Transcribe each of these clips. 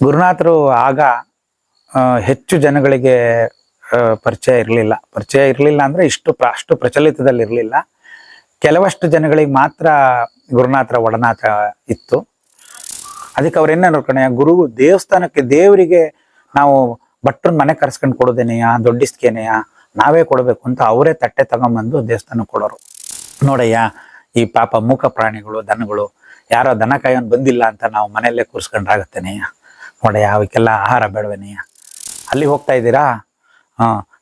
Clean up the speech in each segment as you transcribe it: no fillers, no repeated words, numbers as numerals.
ಗುರುನಾಥರು ಆಗ ಹೆಚ್ಚು ಜನಗಳಿಗೆ ಪರಿಚಯ ಇರಲಿಲ್ಲ ಅಂದರೆ ಅಷ್ಟು ಪ್ರಚಲಿತದಲ್ಲಿ ಇರಲಿಲ್ಲ. ಕೆಲವಷ್ಟು ಜನಗಳಿಗೆ ಮಾತ್ರ ಗುರುನಾಥರ ಒಡನಾಟ ಇತ್ತು. ಅದಕ್ಕೆ ಅವ್ರು ಏನೇನು ಕಣೆ, ದೇವಸ್ಥಾನಕ್ಕೆ ದೇವರಿಗೆ ನಾವು ಭಟ್ರನ್ನ ಮನೆ ಕರ್ಸ್ಕೊಂಡು ಕೊಡೋದೇನೆಯಾ, ದೊಡ್ಡಿಸ್ಕೇನೆಯಾ, ನಾವೇ ಕೊಡಬೇಕು ಅಂತ ಅವರೇ ತಟ್ಟೆ ತಗೊಂಬಂದು ದೇವಸ್ಥಾನಕ್ಕೆ ಕೊಡೋರು. ನೋಡಯ್ಯ, ಈ ಪಾಪ ಮೂಕ ಪ್ರಾಣಿಗಳು, ದನಗಳು, ಯಾರೋ ದನ ಕಾಯೋನ್ ಬಂದಿಲ್ಲ ಅಂತ ನಾವು ಮನೆಯಲ್ಲೇ ಕೂರಿಸ್ಕೊಂಡ್ರಾಗತ್ತೇನೆಯ, ನೋಡಯ್ಯ ಅವಕ್ಕೆಲ್ಲ ಆಹಾರ ಬೇಡವೇನೆಯ, ಅಲ್ಲಿ ಹೋಗ್ತಾ ಇದ್ದೀರಾ,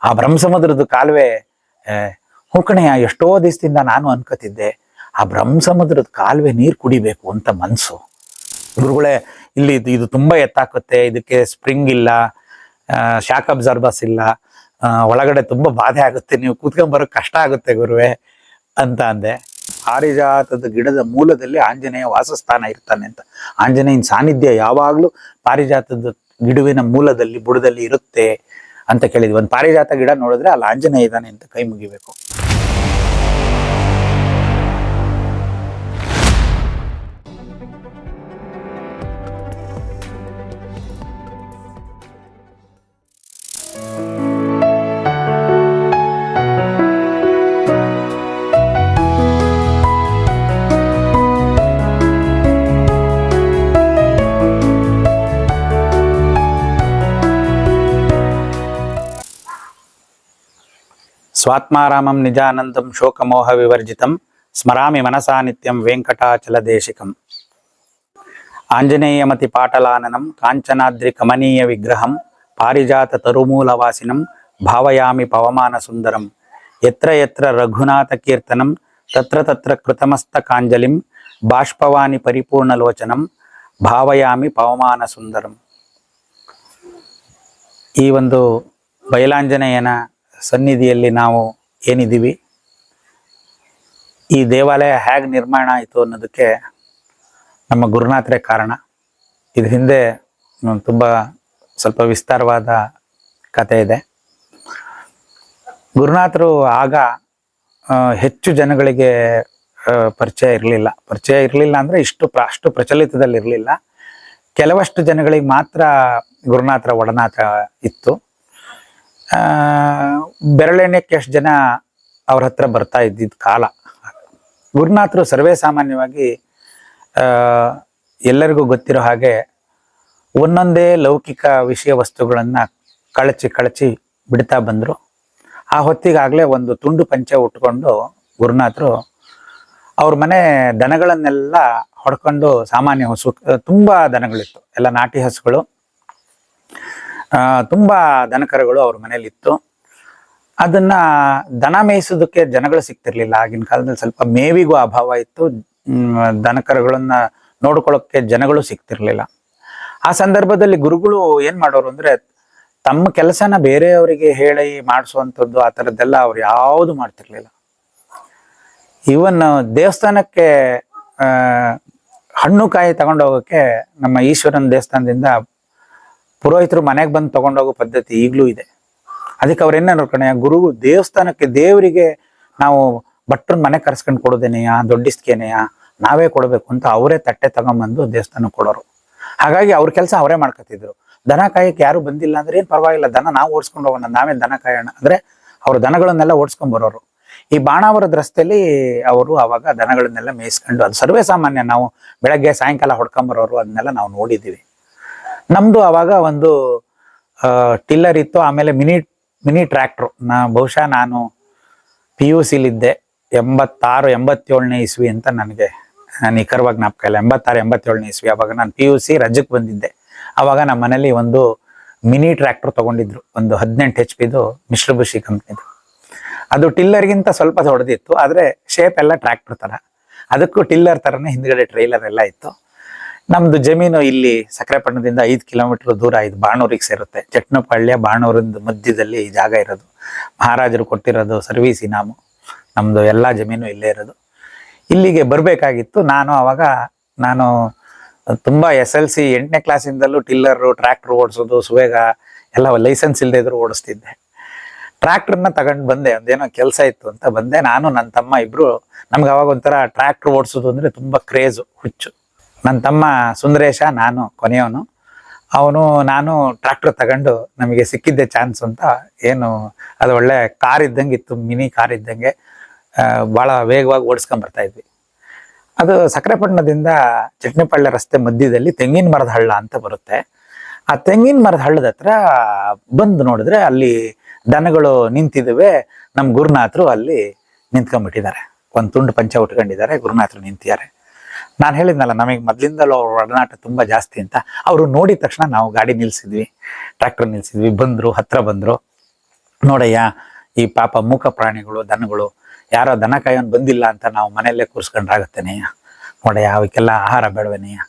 ಆ ಬ್ರಹ್ಮಸಮುದ್ರದ ಕಾಲುವೆ, ಹೂಕಣೆಯ ಎಷ್ಟೋ ದಿವಸದಿಂದ ನಾನು ಅನ್ಕೋತಿದ್ದೆ ಆ ಬ್ರಹ್ಮಸಮುದ್ರದ ಕಾಲುವೆ ನೀರು ಕುಡಿಬೇಕು ಅಂತ ಮನಸ್ಸು. ಗುರುಗಳೇ, ಇಲ್ಲಿ ಇದು ತುಂಬ ಎತ್ತಾಕುತ್ತೆ, ಇದಕ್ಕೆ ಸ್ಪ್ರಿಂಗ್ ಇಲ್ಲ, ಶಾಕ್ ಅಬ್ಸರ್ಬರ್ಸ್ ಇಲ್ಲ, ಒಳಗಡೆ ತುಂಬ ಬಾಧೆ ಆಗುತ್ತೆ, ನೀವು ಕೂತ್ಕೊಂಡ್ಬರೋಕೆ ಕಷ್ಟ ಆಗುತ್ತೆ ಗುರುವೆ ಅಂತ ಅಂದೆ. ಪಾರಿಜಾತದ ಗಿಡದ ಮೂಲದಲ್ಲಿ ಆಂಜನೇಯ ವಾಸಸ್ಥಾನ ಇರ್ತಾನೆ ಅಂತ. ಆಂಜನೇಯನ ಸಾನ್ನಿಧ್ಯ ಯಾವಾಗಲೂ ಪಾರಿಜಾತದ ಗಿಡುವಿನ ಮೂಲದಲ್ಲಿ, ಬುಡದಲ್ಲಿ ಇರುತ್ತೆ ಅಂತ ಕೇಳಿದ್ವಿ. ಒಂದು ಪಾರಿಜಾತ ಗಿಡ ನೋಡಿದ್ರೆ ಅಲ್ಲಿ ಆಂಜನೇಯ ಇದ್ದಾನೆ ಅಂತ ಕೈ ಮುಗಿಬೇಕು. ಸ್ವಾತ್ಮಾರಾಮಂ ನಿಜಾನಂದಂ ಶೋಕಮೋಹ ವಿವರ್ಜಿತಂ ಸ್ಮರಾಮಿ ಮನಸಾ ನಿತ್ಯಂ ವೆಂಕಟಾಚಲ ದೇಶಿಕಂ. ಆಂಜನೇಯಮತಿ ಪಾಟಲಾನನಂ ಕಾಂಚನಾದ್ರಿ ಕಮನೀಯ ವಿಗ್ರಹಂ ಪಾರಿಜಾತ ತರುಮೂಲವಾಸಿನಂ ಭಾವಯಾಮಿ ಪವಮಾನ ಸುಂದರಂ. ಯತ್ರ ಯತ್ರ ರಘುನಾಥ ಕೀರ್ತನಂ ತತ್ರ ತತ್ರ ಕೃತಮಸ್ತಕಾಂಜಲಿಂ ಬಾಷ್ಪವಾನಿ ಪರಿಪೂರ್ಣಲೋಚನಂ ಭಾವಯಾಮಿ ಪವಮಾನ ಸುಂದರಂ. ಈ ಒಂದು ಬಯಲಾಂಜನೇಯನ ಸನ್ನಿಧಿಯಲ್ಲಿ ನಾವು ಏನಿದ್ದೀವಿ, ಈ ದೇವಾಲಯ ಹೇಗೆ ನಿರ್ಮಾಣ ಆಯಿತು ಅನ್ನೋದಕ್ಕೆ ನಮ್ಮ ಗುರುನಾಥರೇ ಕಾರಣ. ಇದ್ರ ಹಿಂದೆ ತುಂಬ ಸ್ವಲ್ಪ ವಿಸ್ತಾರವಾದ ಕಥೆ ಇದೆ. ಗುರುನಾಥರು ಆಗ ಹೆಚ್ಚು ಜನಗಳಿಗೆ ಪರಿಚಯ ಇರಲಿಲ್ಲ ಅಂದರೆ ಅಷ್ಟು ಪ್ರಚಲಿತದಲ್ಲಿ ಇರಲಿಲ್ಲ. ಕೆಲವಷ್ಟು ಜನಗಳಿಗೆ ಮಾತ್ರ ಗುರುನಾಥರ ಒಡನಾಟ ಇತ್ತು. ಬೆರಳೆಣ್ಣಕ್ಕೆ ಎಷ್ಟು ಜನ ಅವ್ರ ಹತ್ರ ಬರ್ತಾ ಇದ್ದಿದ್ದ ಕಾಲ. ಗುರುನಾಥರು ಸರ್ವೇ ಸಾಮಾನ್ಯವಾಗಿ ಎಲ್ಲರಿಗೂ ಗೊತ್ತಿರೋ ಹಾಗೆ ಒಂದೊಂದೇ ಲೌಕಿಕ ವಿಷಯ ವಸ್ತುಗಳನ್ನು ಕಳಚಿ ಬಿಡ್ತಾ ಬಂದರು. ಆ ಹೊತ್ತಿಗಾಗಲೇ ಒಂದು ತುಂಡು ಪಂಚೆ ಉಟ್ಕೊಂಡು ಗುರುನಾಥರು ಅವ್ರ ಮನೆ ದನಗಳನ್ನೆಲ್ಲ ಹೊಡ್ಕೊಂಡು, ಸಾಮಾನ್ಯ ಹಸು, ತುಂಬ ದನಗಳಿತ್ತು, ಎಲ್ಲ ನಾಟಿ ಹಸುಗಳು, ತುಂಬ ದನಕರುಗಳು ಅವ್ರ ಮನೇಲಿತ್ತು. ಅದನ್ನ ದನ ಮೇಯಿಸೋದಕ್ಕೆ ಜನಗಳು ಸಿಗ್ತಿರ್ಲಿಲ್ಲ. ಆಗಿನ ಕಾಲದಲ್ಲಿ ಸ್ವಲ್ಪ ಮೇವಿಗೂ ಅಭಾವ ಇತ್ತು, ದನಕರುಗಳನ್ನ ನೋಡ್ಕೊಳ್ಳೋಕ್ಕೆ ಜನಗಳು ಸಿಗ್ತಿರ್ಲಿಲ್ಲ. ಆ ಸಂದರ್ಭದಲ್ಲಿ ಗುರುಗಳು ಏನ್ ಮಾಡೋರು ಅಂದ್ರೆ, ತಮ್ಮ ಕೆಲಸನ ಬೇರೆಯವರಿಗೆ ಹೇಳಿ ಮಾಡಿಸುವಂಥದ್ದು ಆ ಥರದ್ದೆಲ್ಲ ಅವ್ರು ಯಾವುದು ಮಾಡ್ತಿರ್ಲಿಲ್ಲ. ಇವನ್ ದೇವಸ್ಥಾನಕ್ಕೆ ಹಣ್ಣು ಕಾಯಿ ತಗೊಂಡೋಗೋಕೆ ನಮ್ಮ ಈಶ್ವರನ ದೇವಸ್ಥಾನದಿಂದ ಪುರೋಹಿತರು ಮನೆಗೆ ಬಂದು ತಗೊಂಡೋಗೋ ಪದ್ಧತಿ ಈಗಲೂ ಇದೆ. ಅದಕ್ಕೆ ಅವ್ರು ಏನೇನು ಕಣೆ, ದೇವಸ್ಥಾನಕ್ಕೆ ದೇವರಿಗೆ ನಾವು ಭಟ್ರನ್ನ ಮನೆ ಕರ್ಸ್ಕೊಂಡು ಕೊಡೋದೇನೆಯಾ, ದೊಡ್ಡಿಸ್ಕೇನೆಯಾ, ನಾವೇ ಕೊಡಬೇಕು ಅಂತ ಅವರೇ ತಟ್ಟೆ ತಗೊಂಬಂದು ದೇವಸ್ಥಾನಕ್ಕೆ ಕೊಡೋರು. ಹಾಗಾಗಿ ಅವ್ರ ಕೆಲಸ ಅವರೇ ಮಾಡ್ಕೊತಿದ್ರು. ದನ ಕಾಯಕ್ಕೆ ಯಾರು ಬಂದಿಲ್ಲ ಅಂದ್ರೆ ಏನು ಪರವಾಗಿಲ್ಲ, ದನ ನಾವು ಓಡಿಸ್ಕೊಂಡು ಹೋಗೋಣ, ನಾವೇ ದನ ಕಾಯೋಣ ಅಂದ್ರೆ ಅವ್ರ ದನಗಳನ್ನೆಲ್ಲ ಓಡಿಸ್ಕೊಂಡ್ ಬರೋರು. ಈ ಬಾಣಾವರದ ರಸ್ತೆಯಲ್ಲಿ ಅವರು ಅವಾಗ ದನಗಳನ್ನೆಲ್ಲ ಮೇಯಿಸ್ಕೊಂಡು, ಅದು ಸರ್ವೇ ಸಾಮಾನ್ಯ, ನಾವು ಬೆಳಗ್ಗೆ ಸಾಯಂಕಾಲ ಹೊಡ್ಕೊಂಬರೋರು, ಅದನ್ನೆಲ್ಲ ನಾವು ನೋಡಿದ್ದೀವಿ. ನಮ್ದು ಅವಾಗ ಒಂದು ಟಿಲ್ಲರ್ ಇತ್ತು, ಆಮೇಲೆ ಮಿನಿ ಟ್ರ್ಯಾಕ್ಟ್ರು. ಬಹುಶಃ ನಾನು PUC ಲಿದ್ದೆ, 86-87ನೇ ಇಸ್ವಿ ಅಂತ ನನಗೆ ನಿಖರವಾಗಿ ಜ್ಞಾಪಕ ಇಲ್ಲ. 86-87ನೇ ಇಸ್ವಿ. ಅವಾಗ ನಾನು PUC ರಜಕ್ಕೆ ಬಂದಿದ್ದೆ. ಅವಾಗ ನಮ್ಮ ಮನೇಲಿ ಒಂದು ಮಿನಿ ಟ್ರ್ಯಾಕ್ಟರ್ ತಗೊಂಡಿದ್ರು, ಒಂದು 18 HP ಮಿಶ್ರಬುಷಿ ಕಂಪ್ನಿದು. ಅದು ಟಿಲ್ಲರ್ಗಿಂತ ಸ್ವಲ್ಪ ದೊಡ್ಡದಿತ್ತು, ಆದರೆ ಶೇಪ್ ಎಲ್ಲ ಟ್ರ್ಯಾಕ್ಟರ್ ಥರ. ಅದಕ್ಕೂ ಟಿಲ್ಲರ್ ಥರನೇ ಹಿಂದ್ಗಡೆ ಟ್ರೈಲರ್ ಎಲ್ಲ ಇತ್ತು. ನಮ್ದು ಜಮೀನು ಇಲ್ಲಿ ಸಕ್ರೆಪಟ್ಟಣದಿಂದ 5 ಕಿಲೋಮೀಟರ್ ದೂರ, ಇದು ಬಾಣೂರಿಗೆ ಸೇರುತ್ತೆ. ಚಟ್ನಪಾಳ್ಯ ಬಾಣೂರಿಂದ ಮಧ್ಯದಲ್ಲಿ ಈ ಜಾಗ ಇರೋದು. ಮಹಾರಾಜರು ಕೊಟ್ಟಿರೋದು ಸರ್ವೀಸ್ ಇನಾಮು. ನಮ್ದು ಎಲ್ಲ ಜಮೀನು ಇಲ್ಲೇ ಇರೋದು. ಇಲ್ಲಿಗೆ ಬರಬೇಕಾಗಿತ್ತು. ನಾನು ತುಂಬ SLC 8ನೇ ಕ್ಲಾಸಿಂದಲೂ ಟಿಲ್ಲರು, ಟ್ರ್ಯಾಕ್ಟರ್ ಓಡಿಸೋದು, ಸುವೇಗ ಎಲ್ಲ ಲೈಸೆನ್ಸ್ ಇಲ್ಲದೆ ಇದ್ರು ಓಡಿಸ್ತಿದ್ದೆ. ಟ್ರ್ಯಾಕ್ಟರ್ನ ತಗೊಂಡು ಬಂದೆ, ಅದೇನೋ ಕೆಲಸ ಇತ್ತು ಅಂತ ಬಂದೆ. ನಾನು ನನ್ನ ತಮ್ಮ ಇಬ್ರು, ನಮ್ಗೆ ಅವಾಗ ಒಂಥರ ಟ್ರ್ಯಾಕ್ಟರ್ ಓಡಿಸೋದು ಅಂದರೆ ತುಂಬ ಕ್ರೇಜು, ಹುಚ್ಚು. ನನ್ನ ತಮ್ಮ ಸುಂದರೇಶ, ನಾನು ಕೊನೆಯವನು. ಅವನು ನಾನು ಟ್ರ್ಯಾಕ್ಟರ್ ತಗೊಂಡು ನಮಗೆ ಸಿಕ್ಕಿದ್ದೆ ಚಾನ್ಸ್ ಅಂತ ಏನು ಅದು ಒಳ್ಳೆ ಕಾರ್ ಇದ್ದಂಗೆ ಇತ್ತು, ಮಿನಿ ಕಾರ್ ಇದ್ದಂಗೆ ಭಾಳ ವೇಗವಾಗಿ ಓಡಿಸ್ಕೊಂಡ್ ಬರ್ತಾ ಇದ್ವಿ. ಅದು ಸಕ್ಕರೆಪಟ್ಟಣದಿಂದ ಚಟ್ನಿಪಳ್ಳ ರಸ್ತೆ ಮಧ್ಯದಲ್ಲಿ ತೆಂಗಿನ ಮರದ ಹಳ್ಳ ಅಂತ ಬರುತ್ತೆ. ಆ ತೆಂಗಿನ ಮರದ ಹಳ್ಳದ ಹತ್ರ ಬಂದು ನೋಡಿದ್ರೆ ಅಲ್ಲಿ ದನಗಳು ನಿಂತಿದ್ದಾವೆ. ನಮ್ಮ ಗುರುನಾಥರು ಅಲ್ಲಿ ನಿಂತ್ಕೊಂಡ್ಬಿಟ್ಟಿದ್ದಾರೆ, ಒಂದು ತುಂಡು ಪಂಚ ಉಟ್ಕೊಂಡಿದ್ದಾರೆ, ಗುರುನಾಥರು ನಿಂತಿದ್ದಾರೆ. ನಾನು ಹೇಳಿದ್ನಲ್ಲ ನಮಗೆ ಮೊದಲಿಂದಲೂ ಅವ್ರ ಒಡನಾಟ ತುಂಬ ಜಾಸ್ತಿ ಅಂತ. ಅವರು ನೋಡಿದ ತಕ್ಷಣ ನಾವು ಗಾಡಿ ನಿಲ್ಸಿದ್ವಿ, ಟ್ರ್ಯಾಕ್ಟರ್ ನಿಲ್ಸಿದ್ವಿ. ಬಂದರು, ಹತ್ರ ಬಂದರು. ನೋಡಯ್ಯ, ಈ ಪಾಪ ಮೂಕ ಪ್ರಾಣಿಗಳು, ದನಗಳು, ಯಾರೋ ದನ ಕಾಯೋನು ಬಂದಿಲ್ಲ ಅಂತ ನಾವು ಮನೆಯಲ್ಲೇ ಕೂರಿಸ್ಕೊಂಡ್ರಾಗತ್ತೇನೆಯ್ಯ. ನೋಡಯ್ಯ, ಅವಕ್ಕೆಲ್ಲ ಆಹಾರ ಬೇಡವೇನೆಯ್ಯ.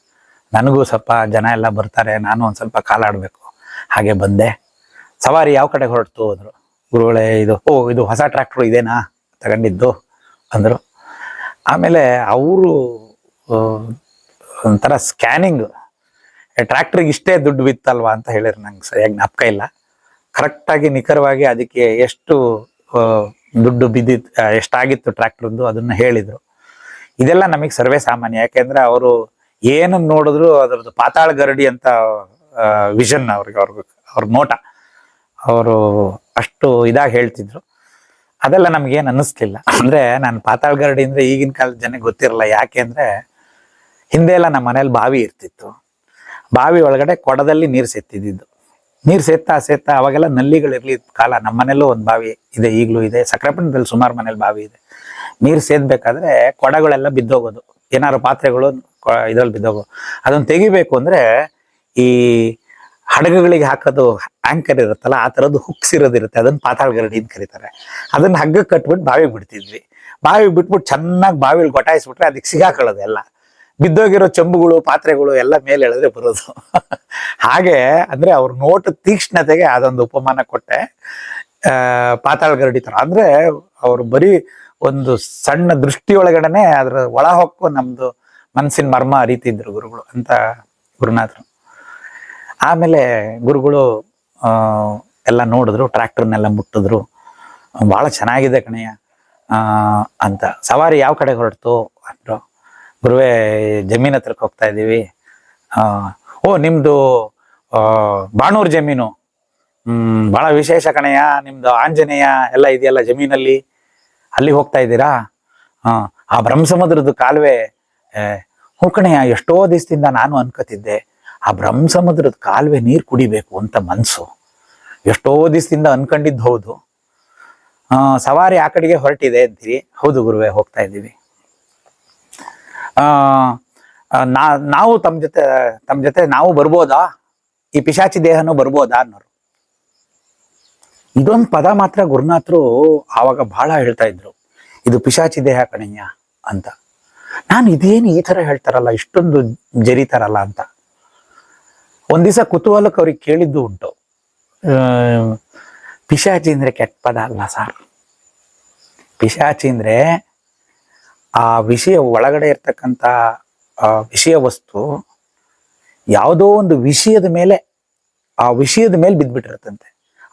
ನನಗೂ ಸ್ವಲ್ಪ ಜನ ಎಲ್ಲ ಬರ್ತಾರೆ, ನಾನು ಒಂದು ಸ್ವಲ್ಪ ಕಾಲಾಡಬೇಕು. ಹಾಗೆ ಬಂದೆ. ಸವಾರಿ ಯಾವ ಕಡೆ ಹೊರಡ್ತು ಅಂದರು. ಗುರುಗಳೇ, ಇದು ಹೊಸ ಟ್ರ್ಯಾಕ್ಟ್ರು ಇದೇನಾ ತಗೊಂಡಿದ್ದು ಅಂದರು. ಆಮೇಲೆ ಅವರು ಒಂಥರ ಸ್ಕ್ಯಾನಿಂಗ್, ಟ್ರ್ಯಾಕ್ಟ್ರಿಗೆ ಇಷ್ಟೇ ದುಡ್ಡು ಬಿತ್ತಲ್ವಾ ಅಂತ ಹೇಳಿದ್ರು. ನಂಗೆ ಸರಿಯಾಗಿ ಜ್ಞಾಪಕ ಇಲ್ಲ. ಕರೆಕ್ಟಾಗಿ ನಿಖರವಾಗಿ ಅದಕ್ಕೆ ಎಷ್ಟು ದುಡ್ಡು ಬಿದ್ದಿತ್ತು, ಎಷ್ಟಾಗಿತ್ತು ಟ್ರ್ಯಾಕ್ಟರ್ದು ಅದನ್ನು ಹೇಳಿದರು. ಇದೆಲ್ಲ ನಮಗೆ ಸರ್ವೇ ಸಾಮಾನ್ಯ, ಯಾಕೆಂದ್ರೆ ಅವರು ಏನನ್ನು ನೋಡಿದ್ರು ಅದರದ್ದು ಪಾತಾಳ ಗರಡಿ ಅಂತ ವಿಷನ್ ಅವ್ರ ನೋಟ, ಅವರು ಅಷ್ಟು ಇದಾಗಿ ಹೇಳ್ತಿದ್ರು. ಅದೆಲ್ಲ ನಮ್ಗೇನು ಅನ್ನಿಸ್ಲಿಲ್ಲ. ಅಂದ್ರೆ ನಾನು ಪಾತಾಳ ಗರಡಿ ಅಂದ್ರೆ ಈಗಿನ ಕಾಲದ ಜನಕ್ಕೆ ಗೊತ್ತಿರಲ್ಲ. ಯಾಕೆ ಅಂದ್ರೆ ಹಿಂದೆ ಎಲ್ಲ ನಮ್ಮ ಮನೇಲಿ ಬಾವಿ ಇರ್ತಿತ್ತು. ಬಾವಿ ಒಳಗಡೆ ಕೊಡದಲ್ಲಿ ನೀರು ಸೇತ್ತಿದ್ದು. ನೀರು ಸೇತ್ತಾ ಅವಾಗೆಲ್ಲ ನಲ್ಲಿಗಳಿರ್ಲಿ ಕಾಲ. ನಮ್ಮ ಮನೇಲೂ ಒಂದು ಬಾವಿ ಇದೆ, ಈಗಲೂ ಇದೆ. ಸಕ್ಕರೆಪಟ್ಟಣದಲ್ಲಿ ಸುಮಾರು ಮನೇಲಿ ಬಾವಿ ಇದೆ. ನೀರು ಸೇದ್ಬೇಕಾದ್ರೆ ಕೊಡಗಳೆಲ್ಲ ಬಿದ್ದೋಗೋದು, ಏನಾದ್ರು ಪಾತ್ರೆಗಳು ಇದ್ರಲ್ಲಿ ಬಿದ್ದೋಗೋದು. ಅದನ್ನು ತೆಗಿಬೇಕು ಅಂದ್ರೆ ಈ ಹಡಗುಗಳಿಗೆ ಹಾಕೋದು ಆಂಕರ್ ಇರುತ್ತಲ್ಲ, ಆ ಥರದ್ದು ಹುಕ್ಸ್ ಇರೋದಿರುತ್ತೆ, ಅದನ್ನ ಪಾತಾಳ ಗರಡಿ ಅಂತ ಕರೀತಾರೆ. ಅದನ್ನ ಹಗ್ಗಕ್ಕೆ ಕಟ್ಬಿಟ್ಟು ಬಾವಿಗೆ ಬಿಡ್ತಿದ್ವಿ. ಬಾವಿಗೆ ಬಿಟ್ಬಿಟ್ಟು ಚೆನ್ನಾಗಿ ಬಾವಿಲಿ ಗೊಟಾಯಿಸ್ಬಿಟ್ರೆ ಅದಕ್ಕೆ ಸಿಗಾಕೊಳ್ಳೋದು. ಎಲ್ಲ ಬಿದ್ದೋಗಿರೋ ಚಂಬುಗಳು, ಪಾತ್ರೆಗಳು ಎಲ್ಲ ಮೇಲೆ ಎಳೆದ್ರೆ ಬರೋದು. ಹಾಗೆ ಅಂದ್ರೆ ಅವ್ರ ನೋಟ ತೀಕ್ಷ್ಣತೆಗೆ ಅದೊಂದು ಉಪಮಾನ ಕೊಟ್ಟೆ. ಪಾತಾಳ ಗರಡಿ ಥರ ಅಂದ್ರೆ ಅವರು ಬರೀ ಒಂದು ಸಣ್ಣ ದೃಷ್ಟಿಯೊಳಗಡೆನೆ ಅದ್ರ ಒಳ ಹೊಕ್ಕು ನಮ್ದು ಮನಸ್ಸಿನ ಮರ್ಮ ಅರಿತಿದ್ರು ಗುರುಗಳು ಅಂತ ಗುರುನಾಥರು. ಆಮೇಲೆ ಗುರುಗಳು ಎಲ್ಲ ನೋಡಿದ್ರು, ಟ್ರ್ಯಾಕ್ಟರ್ನೆಲ್ಲ ಮುಟ್ಟಿದ್ರು. ಭಾಳ ಚೆನ್ನಾಗಿದೆ ಕಣಯ್ಯ ಅಂತ. ಸವಾರಿ ಯಾವ ಕಡೆ ಹೊರಡ್ತು ಅಂದರು. ಗುರುವೇ, ಜಮೀನ್ ಹತ್ರಕ್ಕೆ ಹೋಗ್ತಾ ಇದ್ದೀವಿ. ಓ, ನಿಮ್ದು ಬಾಣೂರು ಜಮೀನು, ಭಾಳ ವಿಶೇಷ ಕಣಯ್ಯ. ನಿಮ್ದು ಆಂಜನೇಯ ಎಲ್ಲ ಇದೆಯಲ್ಲ ಜಮೀನಲ್ಲಿ, ಅಲ್ಲಿ ಹೋಗ್ತಾ ಇದ್ದೀರಾ? ಆ ಬ್ರಹ್ಮಸಮುದ್ರದ ಕಾಲುವೆ. ಹೂ ಕಣಯ್ಯ, ಎಷ್ಟೋ ದಿವಸದಿಂದ ನಾನು ಅನ್ಕೋತಿದ್ದೆ ಆ ಬ್ರಹ್ಮಸಮುದ್ರದ ಕಾಲುವೆ ನೀರು ಕುಡಿಬೇಕು ಅಂತ ಮನಸ್ಸು. ಎಷ್ಟೋ ದಿವಸದಿಂದ ಅನ್ಕೊಂಡಿದ್ದು ಹೌದು. ಸವಾರಿ ಆ ಕಡೆಗೆ ಹೊರಟಿದೆ ಅಂತೀರಿ? ಹೌದು ಗುರುವೇ, ಹೋಗ್ತಾ ಇದ್ದೀವಿ. ನಾವು ತಮ್ಮ ಜೊತೆ ನಾವು ಬರ್ಬೋದಾ? ಈ ಪಿಶಾಚಿ ದೇಹನೂ ಬರ್ಬೋದಾ ಅನ್ನೋರು. ಇದೊಂದು ಪದ ಮಾತ್ರ ಗುರುನಾಥರು ಆವಾಗ ಬಹಳ ಹೇಳ್ತಾ ಇದ್ರು, ಇದು ಪಿಶಾಚಿ ದೇಹ ಕಣಯ್ಯ ಅಂತ. ನಾನು ಇದೇನು ಈ ಥರ ಹೇಳ್ತಾರಲ್ಲ, ಇಷ್ಟೊಂದು ಜರಿತಾರಲ್ಲ ಅಂತ ಒಂದ್ ದಿವಸ ಕುತೂಹಲಕ್ಕೆ ಅವ್ರಿಗೆ ಕೇಳಿದ್ದು ಉಂಟು. ಪಿಶಾಚಿ ಅಂದ್ರೆ ಕೆಟ್ಟ ಪದ ಅಲ್ಲ ಸಾರ್. ಪಿಶಾಚಿ ಅಂದ್ರೆ ಆ ವಿಷಯ ಒಳಗಡೆ ಇರ್ತಕ್ಕಂಥ ವಿಷಯ ವಸ್ತು ಯಾವುದೋ ಒಂದು ವಿಷಯದ ಮೇಲೆ ಬಿದ್ದ್ಬಿಟ್ಟಿರುತ್ತಂತೆ.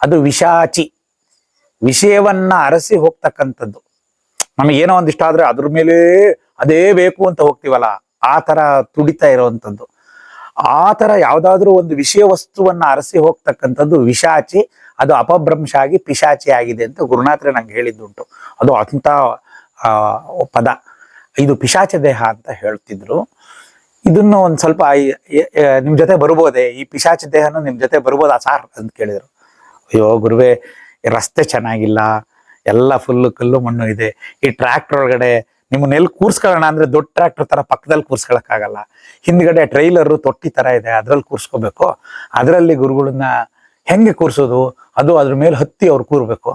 ಅದು ವಿಷಾಚಿ, ವಿಷಯವನ್ನ ಅರಸಿ ಹೋಗ್ತಕ್ಕಂಥದ್ದು. ನಮಗೇನೋ ಒಂದಿಷ್ಟ ಆದ್ರೆ ಅದ್ರ ಮೇಲೆ ಅದೇ ಬೇಕು ಅಂತ ಹೋಗ್ತೀವಲ್ಲ, ಆ ತರ ತುಡಿತಾ ಇರೋವಂಥದ್ದು. ಆ ತರ ಯಾವ್ದಾದ್ರು ಒಂದು ವಿಷಯ ವಸ್ತುವನ್ನ ಅರಸಿ ಹೋಗ್ತಕ್ಕಂಥದ್ದು ವಿಷಾಚಿ. ಅದು ಅಪಭ್ರಂಶ ಆಗಿ ಪಿಶಾಚಿ ಆಗಿದೆ ಅಂತ ಗುರುನಾಥರೇ ನಂಗೆ ಹೇಳಿದ್ದುಂಟು. ಅದು ಅಂಥ ಪದ. ಇದು ಪಿಶಾಚ ದೇಹ ಅಂತ ಹೇಳ್ತಿದ್ರು. ಇದನ್ನು ಒಂದ್ ಸ್ವಲ್ಪ ನಿಮ್ ಜೊತೆ ಬರ್ಬೋದೇ, ಈ ಪಿಶಾಚ ದೇಹನು ನಿಮ್ ಜೊತೆ ಬರ್ಬೋದಾ ಸಾರ್ ಅಂತ ಕೇಳಿದ್ರು. ಅಯ್ಯೋ ಗುರುವೇ, ರಸ್ತೆ ಚೆನ್ನಾಗಿಲ್ಲ, ಎಲ್ಲ ಫುಲ್ಲು ಕಲ್ಲು ಮಣ್ಣು ಇದೆ. ಈ ಟ್ರ್ಯಾಕ್ಟರ್ ಒಳಗಡೆ ನಿಮ್ಮನ್ನೆಲ್ಲಿ ಕೂರ್ಸ್ಕೊಳ್ಳೋಣ ಅಂದ್ರೆ ದೊಡ್ಡ ಟ್ರ್ಯಾಕ್ಟರ್ ತರ ಪಕ್ಕದಲ್ಲಿ ಕೂರ್ಸ್ಕೊಳಕ್ಕಾಗಲ್ಲ. ಹಿಂದ್ಗಡೆ ಟ್ರೈಲರು ತೊಟ್ಟಿ ತರ ಇದೆ, ಅದ್ರಲ್ಲಿ ಕೂರ್ಸ್ಕೋಬೇಕು. ಅದರಲ್ಲಿ ಗುರುಗಳನ್ನ ಹೆಂಗೆ ಕೂರ್ಸೋದು? ಅದು ಅದ್ರ ಮೇಲೆ ಹತ್ತಿ ಅವ್ರು ಕೂರ್ಬೇಕು.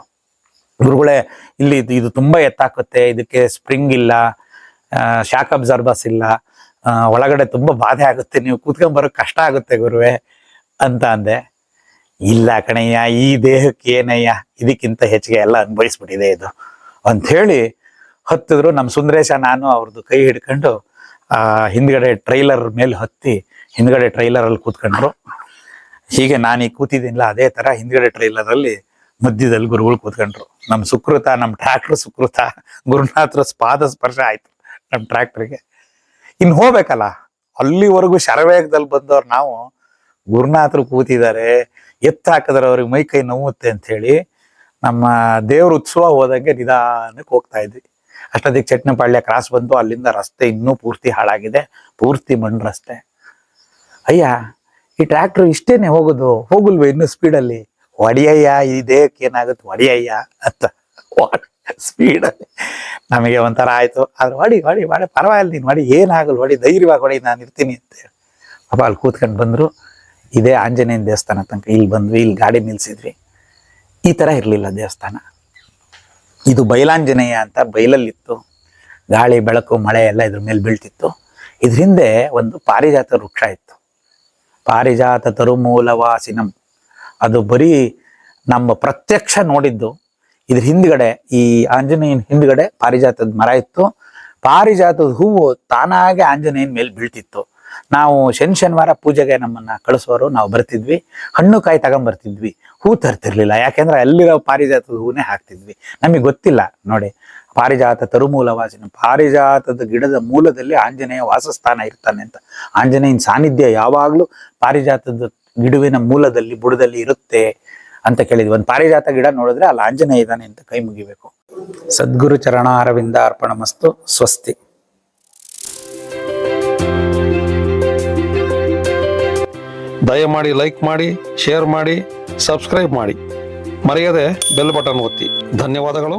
ಗುರುಗಳೇ, ಇಲ್ಲಿ ಇದು ತುಂಬಾ ಎತ್ತಾಕುತ್ತೆ, ಇದಕ್ಕೆ ಸ್ಪ್ರಿಂಗ್ ಇಲ್ಲ, ಶಾಕ್ ಅಬ್ಸರ್ಬರ್ಸ್ ಇಲ್ಲ, ಒಳಗಡೆ ತುಂಬಾ ಬಾಧೆ ಆಗುತ್ತೆ, ನೀವು ಕೂತ್ಕೊಂಡ್ ಬರೋಕ್ ಕಷ್ಟ ಆಗುತ್ತೆ ಗುರುವೇ ಅಂತ ಅಂದೆ. ಇಲ್ಲ ಕಣಯ್ಯ, ಈ ದೇಹಕ್ಕೆ ಏನಯ್ಯ, ಇದಕ್ಕಿಂತ ಹೆಚ್ಚಿಗೆ ಎಲ್ಲ ಅನುಭವಿಸ್ಬಿಟ್ಟಿದೆ ಇದು ಅಂತ ಹೇಳಿ ಹತ್ತಿದ್ರು. ನಮ್ಮ ಸುಂದರೇಶ ನಾನು ಅವ್ರದ್ದು ಕೈ ಹಿಡ್ಕೊಂಡು ಹಿಂದ್ಗಡೆ ಟ್ರೈಲರ್ ಮೇಲೆ ಹತ್ತಿ ಹಿಂದ್ಗಡೆ ಟ್ರೈಲರ್ ಅಲ್ಲಿ ಕೂತ್ಕೊಂಡ್ರು. ಹೀಗೆ ನಾನೀಗ ಕೂತಿದ್ದೀನಿಲ್ಲ ಅದೇ ತರ ಹಿಂದ್ಗಡೆ ಟ್ರೈಲರ್ ಅಲ್ಲಿ ಮಧ್ಯದಲ್ಲಿ ಗುರುಗಳು ಕೂತ್ಕೊಂಡ್ರು. ನಮ್ಮ ಸುಕೃತ, ನಮ್ಮ ಟ್ರ್ಯಾಕ್ಟರ್ ಸುಕೃತ, ಗುರುನಾಥರ ಪಾದ ಸ್ಪರ್ಶ ಆಯ್ತು ನಮ್ಮ ಟ್ರ್ಯಾಕ್ಟರ್ಗೆ. ಇನ್ನು ಹೋಗ್ಬೇಕಲ್ಲ, ಅಲ್ಲಿವರೆಗೂ ಶರವೇಗದಲ್ಲಿ ಬಂದವ್ರು ನಾವು ಗುರುನಾಥರು ಕೂತಿದ್ದಾರೆ, ಎತ್ತು ಹಾಕಿದ್ರೆ ಅವ್ರಿಗೆ ಮೈ ಕೈ ನೋವುತ್ತೆ ಅಂತ ಹೇಳಿ ನಮ್ಮ ದೇವ್ರ ಉತ್ಸವ ಹೋದಂಗೆ ನಿಧಾನಕ್ಕೆ ಹೋಗ್ತಾ ಇದ್ವಿ. ಅಷ್ಟೊತ್ತಿಗೆ ಚಟ್ನಪಾಳ್ಯ ಕ್ರಾಸ್ ಬಂತು, ಅಲ್ಲಿಂದ ರಸ್ತೆ ಇನ್ನೂ ಪೂರ್ತಿ ಹಾಳಾಗಿದೆ, ಪೂರ್ತಿ ಮಣ್ಣು ರಸ್ತೆ. ಅಯ್ಯ ಈ ಟ್ರ್ಯಾಕ್ಟರ್ ಇಷ್ಟೇನೆ ಹೋಗಲ್ವ ಇನ್ನೂ ಸ್ಪೀಡಲ್ಲಿ? ಹೊಡಿಯಯ್ಯ, ಈ ದೇಹಕ್ಕೆ ಏನಾಗುತ್ತೆ ಹೊಡಿಯಯ್ಯ ಅಂತ ಸ್ಪೀಡಲ್ಲಿ. ನಮಗೆ ಒಂಥರ ಆಯ್ತು. ಆದ್ರೆ ಹೊಡಿ ಪರವಾಗಿಲ್ಲ, ನೀನು ಹೊಡಿ, ಏನಾಗಲ್ಲ, ಹೊಡಿ, ಧೈರ್ಯವಾಗಿ ಹೊಡಿ, ನಾನು ಇರ್ತೀನಿ ಅಂತೇಳಿ ಪಾಪ ಅಲ್ಲಿ ಕೂತ್ಕೊಂಡು ಬಂದರು. ಇದೇ ಆಂಜನೇಯನ ದೇವಸ್ಥಾನ ತನಕ ಇಲ್ಲಿ ಬಂದ್ವಿ, ಇಲ್ಲಿ ಗಾಡಿ ನಿಲ್ಸಿದ್ವಿ. ಈ ಥರ ಇರಲಿಲ್ಲ ದೇವಸ್ಥಾನ. ಇದು ಬಯಲಾಂಜನೇಯ ಅಂತ ಬಯಲಲ್ಲಿತ್ತು. ಗಾಳಿ ಬೆಳಕು ಮಳೆ ಎಲ್ಲ ಇದ್ರ ಮೇಲೆ ಬೀಳ್ತಿತ್ತು. ಇದ್ರ ಹಿಂದೆ ಒಂದು ಪಾರಿಜಾತ ವೃಕ್ಷ ಇತ್ತು, ಪಾರಿಜಾತ ತರುಮೂಲವಾಸಿನಂ. ಅದು ಬರೀ ನಮ್ಮ ಪ್ರತ್ಯಕ್ಷ ನೋಡಿದ್ದು. ಇದ್ರ ಹಿಂದ್ಗಡೆ, ಈ ಆಂಜನೇಯನ ಹಿಂದ್ಗಡೆ ಪಾರಿಜಾತದ ಮರ ಇತ್ತು. ಪಾರಿಜಾತದ ಹೂವು ತಾನಾಗೆ ಆಂಜನೇಯನ ಮೇಲೆ ಬೀಳ್ತಿತ್ತು. ನಾವು ಶನಿವಾರ ಪೂಜೆಗೆ ನಮ್ಮನ್ನ ಕಳಿಸೋರು, ನಾವು ಬರ್ತಿದ್ವಿ, ಹಣ್ಣು ಕಾಯಿ ತಗೊಂಬರ್ತಿದ್ವಿ, ಹೂ ತರ್ತಿರ್ಲಿಲ್ಲ. ಯಾಕೆಂದ್ರೆ ಅಲ್ಲಿರೋ ಪಾರಿಜಾತದ ಹೂನೇ ಹಾಕ್ತಿದ್ವಿ. ನಮಗೆ ಗೊತ್ತಿಲ್ಲ ನೋಡಿ, ಪಾರಿಜಾತ ತರುಮೂಲವಾಸಿನ, ಪಾರಿಜಾತದ ಗಿಡದ ಮೂಲದಲ್ಲಿ ಆಂಜನೇಯ ವಾಸಸ್ಥಾನ ಇರ್ತಾನೆ ಅಂತ. ಆಂಜನೇಯನ ಸಾನ್ನಿಧ್ಯ ಯಾವಾಗ್ಲೂ ಪಾರಿಜಾತದ ಗಿಡುವಿನ ಮೂಲದಲ್ಲಿ ಬುಡದಲ್ಲಿ ಇರುತ್ತೆ ಅಂತ ಕೇಳಿದ್ವಿ. ಒಂದು ಪಾರಿಜಾತ ಗಿಡ ನೋಡಿದ್ರೆ ಅಲ್ಲಿ ಆಂಜನೇಯ ಇದ್ದಾನೆ ಅಂತ ಕೈ ಮುಗಿಬೇಕು. ಸದ್ಗುರು ಚರಣಾರವಿಂದ ಅರ್ಪಣಮಸ್ತು. ಸ್ವಸ್ತಿ. ದಯಮಾಡಿ ಲೈಕ್ ಮಾಡಿ, ಶೇರ್ ಮಾಡಿ, ಸಬ್ಸ್ಕ್ರೈಬ್ ಮಾಡಿ, ಮರೆಯದೆ ಬೆಲ್ ಬಟನ್ ಒತ್ತಿ. ಧನ್ಯವಾದಗಳು.